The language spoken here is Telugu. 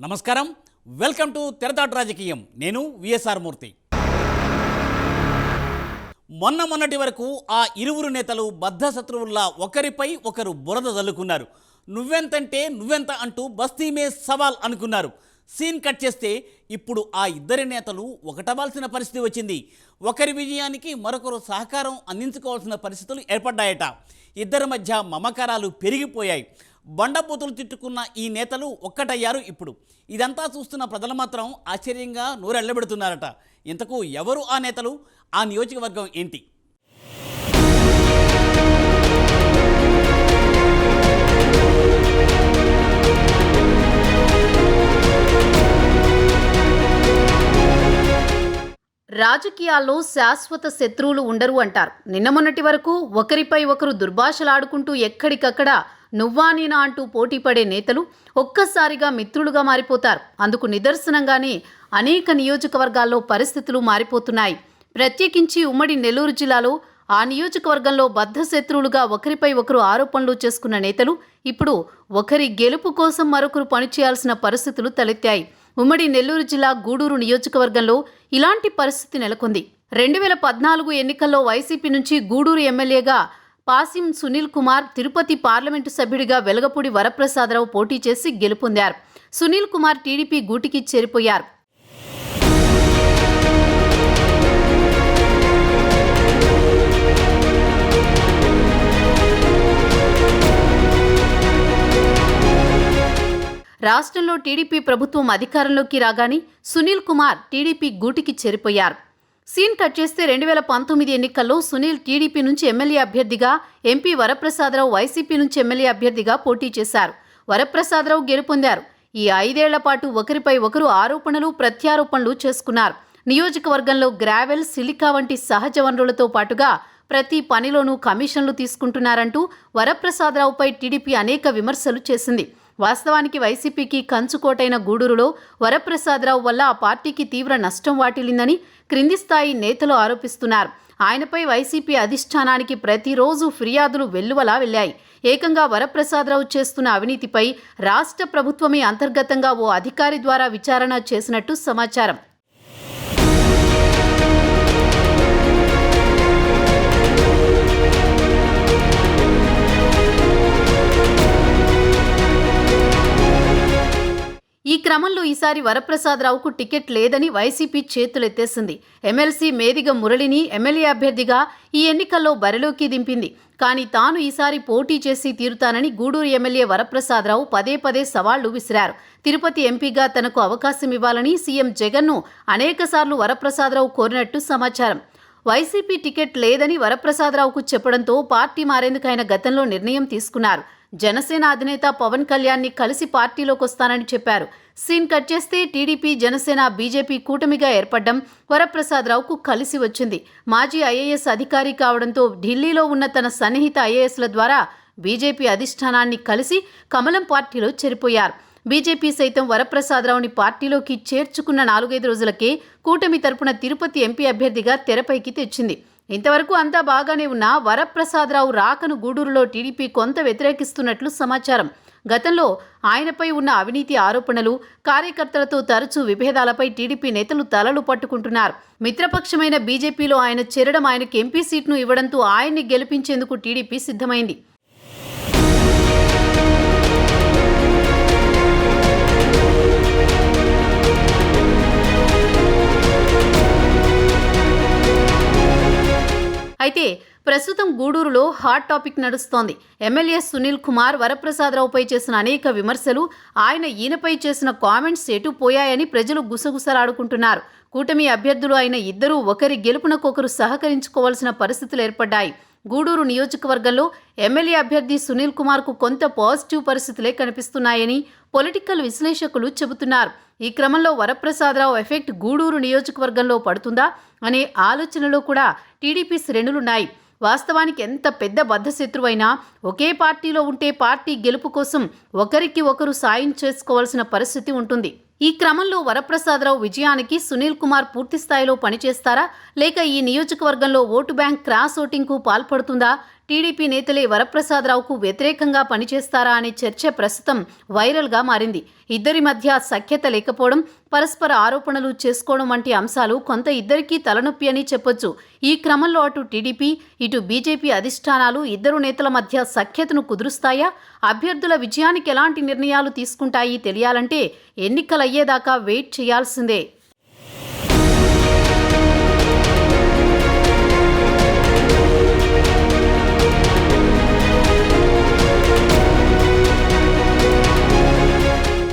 నమస్కారం, వెల్కమ్ టు తెరదాటు రాజకీయం. నేను విఎస్ఆర్ మూర్తి. మొన్నటి వరకు ఆ ఇరువురు నేతలు బద్ధశత్రువుల్లా ఒకరిపై ఒకరు బురద జల్లుకున్నారు. నువ్వెంతంటే నువ్వెంత అంటూ బస్తీమే సవాల్ అనుకున్నారు. సీన్ కట్ చేస్తే ఇప్పుడు ఆ ఇద్దరి నేతలు ఒకటవాల్సిన పరిస్థితి వచ్చింది. ఒకరి విజయానికి మరొకరు సహకారం అందించుకోవాల్సిన పరిస్థితులు ఏర్పడ్డాయట. ఇద్దరి మధ్య మమకారాలు పెరిగిపోయాయి. బండబూతులు తిట్టుకున్న ఈ నేతలు ఒక్కటయ్యారు. ఇప్పుడు ఇదంతా చూస్తున్న ప్రజలు మాత్రం ఆశ్చర్యంగా నోరెళ్లబెడుతున్నారట. ఇంతకు ఎవరు ఆ నేతలు, ఆ నియోజకవర్గం ఏంటి? రాజకీయాల్లో శాశ్వత శత్రువులు ఉండరు అంటారు. నిన్న మొన్నటి వరకు ఒకరిపై ఒకరు దుర్భాషలాడుకుంటూ ఎక్కడికక్కడ నువ్వా నేనా అంటూ పోటీ పడే నేతలు ఒక్కసారిగా మిత్రులుగా మారిపోతారు. అందుకు నిదర్శనంగానే అనేక నియోజకవర్గాల్లో పరిస్థితులు మారిపోతున్నాయి. ప్రత్యేకించి ఉమ్మడి నెల్లూరు జిల్లాలో ఆ నియోజకవర్గంలో బద్ధశత్రువులుగా ఒకరిపై ఒకరు ఆరోపణలు చేసుకున్న నేతలు ఇప్పుడు ఒకరి గెలుపు కోసం మరొకరు పనిచేయాల్సిన పరిస్థితులు తలెత్తాయి. ఉమ్మడి నెల్లూరు జిల్లా గూడూరు నియోజకవర్గంలో ఇలాంటి పరిస్థితి నెలకొంది. 2014 ఎన్నికల్లో వైసీపీ నుంచి గూడూరు ఎమ్మెల్యేగా పాసిం సునీల్ కుమార్, తిరుపతి పార్లమెంటు సభ్యుడిగా వెలగపూడి వరప్రసాదరావు పోటీ చేసి గెలుపొందారు. సునీల్ కుమార్ టీడీపీ గూటికి చేరిపోయారు. రాష్ట్రంలో టీడీపీ ప్రభుత్వం అధికారంలోకి రాగానే సునీల్ కుమార్ టీడీపీ గూటికి చేరిపోయారు. సీన్ కట్ చేస్తే 2019 ఎన్నికల్లో సునీల్ టీడీపీ నుంచి ఎమ్మెల్యే అభ్యర్థిగా, ఎంపీ వరప్రసాదరావు వైసీపీ నుంచి ఎమ్మెల్యే అభ్యర్థిగా పోటీ చేశారు. వరప్రసాదరావు గెలుపొందారు. ఈ 5 ఏళ్ల పాటు ఒకరిపై ఒకరు ఆరోపణలు ప్రత్యారోపణలు చేసుకున్నారు. నియోజకవర్గంలో గ్రావెల్, సిలికా వంటి సహజ వనరులతో పాటుగా ప్రతి పనిలోనూ కమిషన్లు తీసుకుంటున్నారంటూ వరప్రసాదరావుపై టీడీపీ అనేక విమర్శలు చేసింది. వాస్తవానికి వైసీపీకి కంచుకోటైన గూడూరులో వరప్రసాదరావు వల్ల ఆ పార్టీకి తీవ్ర నష్టం వాటిల్లిందని క్రింది స్థాయి నేతలు ఆరోపిస్తున్నారు. ఆయనపై వైసీపీ అధిష్టానానికి ప్రతిరోజు ఫిర్యాదులు వెల్లువలా వెళ్లాయి. ఏకంగా వరప్రసాదరావు చేస్తున్న అవినీతిపై రాష్ట్ర ప్రభుత్వమే అంతర్గతంగా ఓ అధికారి ద్వారా విచారణ చేసినట్టు సమాచారం. ఈ క్రమంలో ఈసారి వరప్రసాదరావుకు టికెట్ లేదని వైసీపీ చేతులెత్తేసింది. ఎమ్మెల్సీ మేదిగ మురళిని ఎమ్మెల్యే అభ్యర్థిగా ఈ ఎన్నికల్లో బరిలోకి దింపింది. కానీ తాను ఈసారి పోటీ చేసి తీరుతానని గూడూరు ఎమ్మెల్యే వరప్రసాదరావు పదే సవాళ్లు విసిరారు. తిరుపతి ఎంపీగా తనకు అవకాశం ఇవ్వాలని సీఎం జగన్ను అనేకసార్లు వరప్రసాదరావు కోరినట్టు సమాచారం. వైసీపీ టికెట్ లేదని వరప్రసాదరావుకు చెప్పడంతో పార్టీ మారేందుకు ఆయన గతంలో నిర్ణయం తీసుకున్నారు. జనసేన అధినేత పవన్ కళ్యాణ్ని కలిసి పార్టీలోకి వస్తానని చెప్పారు. సీన్ కట్ చేస్తే టీడీపీ, జనసేన, బీజేపీ కూటమిగా ఏర్పడడం వరప్రసాదరావుకు కలిసి వచ్చింది. మాజీ ఐఏఎస్ అధికారి కావడంతో ఢిల్లీలో ఉన్న తన సన్నిహిత ఐఏఎస్ల ద్వారా బీజేపీ అధిష్టానాన్ని కలిసి కమలం పార్టీలో చేరిపోయారు. బీజేపీ సైతం వరప్రసాదరావుని పార్టీలోకి చేర్చుకున్న 4-5 రోజులకే కూటమి తరపున తిరుపతి ఎంపీ అభ్యర్థిగా తెరపైకి తెచ్చింది. ఇంతవరకు అంతా బాగానే ఉన్నా వరప్రసాదరావు రాకను గూడూరులో టీడీపీ కొంత వ్యతిరేకిస్తున్నట్లు సమాచారం. గతంలో ఆయనపై ఉన్న అవినీతి ఆరోపణలు, కార్యకర్తలతో తరచూ విభేదాలపై టీడీపీ నేతలు తలలు పట్టుకుంటున్నారు. మిత్రపక్షమైన బీజేపీలో ఆయన చేరడం, ఆయనకు ఎంపీ సీట్ను ఇవ్వడంతో ఆయన్ని గెలిపించేందుకు టీడీపీ సిద్ధమైంది. అయితే ప్రస్తుతం గూడూరులో హాట్ టాపిక్ నడుస్తోంది. ఎమ్మెల్యే సునీల్ కుమార్ వరప్రసాదరావుపై చేసిన అనేక విమర్శలు, ఈయనపై చేసిన కామెంట్స్ ఎటు పోయాయని ప్రజలు గుసగుసలాడుకుంటున్నారు. కూటమి అభ్యర్థులు అయిన ఇద్దరూ ఒకరి గెలుపునకొకరు సహకరించుకోవాల్సిన పరిస్థితులు ఏర్పడ్డాయి. గూడూరు నియోజకవర్గంలో ఎమ్మెల్యే అభ్యర్థి సునీల్ కుమార్కు కొంత పాజిటివ్ పరిస్థితులే కనిపిస్తున్నాయని పొలిటికల్ విశ్లేషకులు చెబుతున్నారు. ఈ క్రమంలో వరప్రసాదరావు ఎఫెక్ట్ గూడూరు నియోజకవర్గంలో పడుతుందా అనే ఆలోచనలో కూడా టీడీపీ శ్రేణులున్నాయి. వాస్తవానికి ఎంత పెద్ద బద్ధశత్రువైనా ఒకే పార్టీలో ఉంటే పార్టీ గెలుపు కోసం ఒకరికి ఒకరు సాయం చేసుకోవాల్సిన పరిస్థితి ఉంటుంది. ఈ క్రమంలో వరప్రసాదరావు విజయానికి సునీల్ కుమార్ పూర్తి స్థాయిలో పనిచేస్తారా లేక ఈ నియోజకవర్గంలో ఓటు బ్యాంక్ క్రాస్ ఓటింగ్కు పాల్పడుతుందా? టీడీపీ నేతలే వరప్రసాదరావుకు వ్యతిరేకంగా పనిచేస్తారా అనే చర్చ ప్రస్తుతం వైరల్గా మారింది. ఇద్దరి మధ్య సఖ్యత లేకపోవడం, పరస్పర ఆరోపణలు చేసుకోవడం వంటి అంశాలు కొంత ఇద్దరికీ తలనొప్పి అని చెప్పొచ్చు. ఈ క్రమంలో అటు టీడీపీ ఇటు బీజేపీ అధిష్టానాలు ఇద్దరు నేతల మధ్య సఖ్యతను కుదురుస్తాయా? అభ్యర్థుల విజయానికి ఎలాంటి నిర్ణయాలు తీసుకుంటాయి తెలియాలంటే ఎన్నికలయ్యేదాకా వెయిట్ చేయాల్సిందే.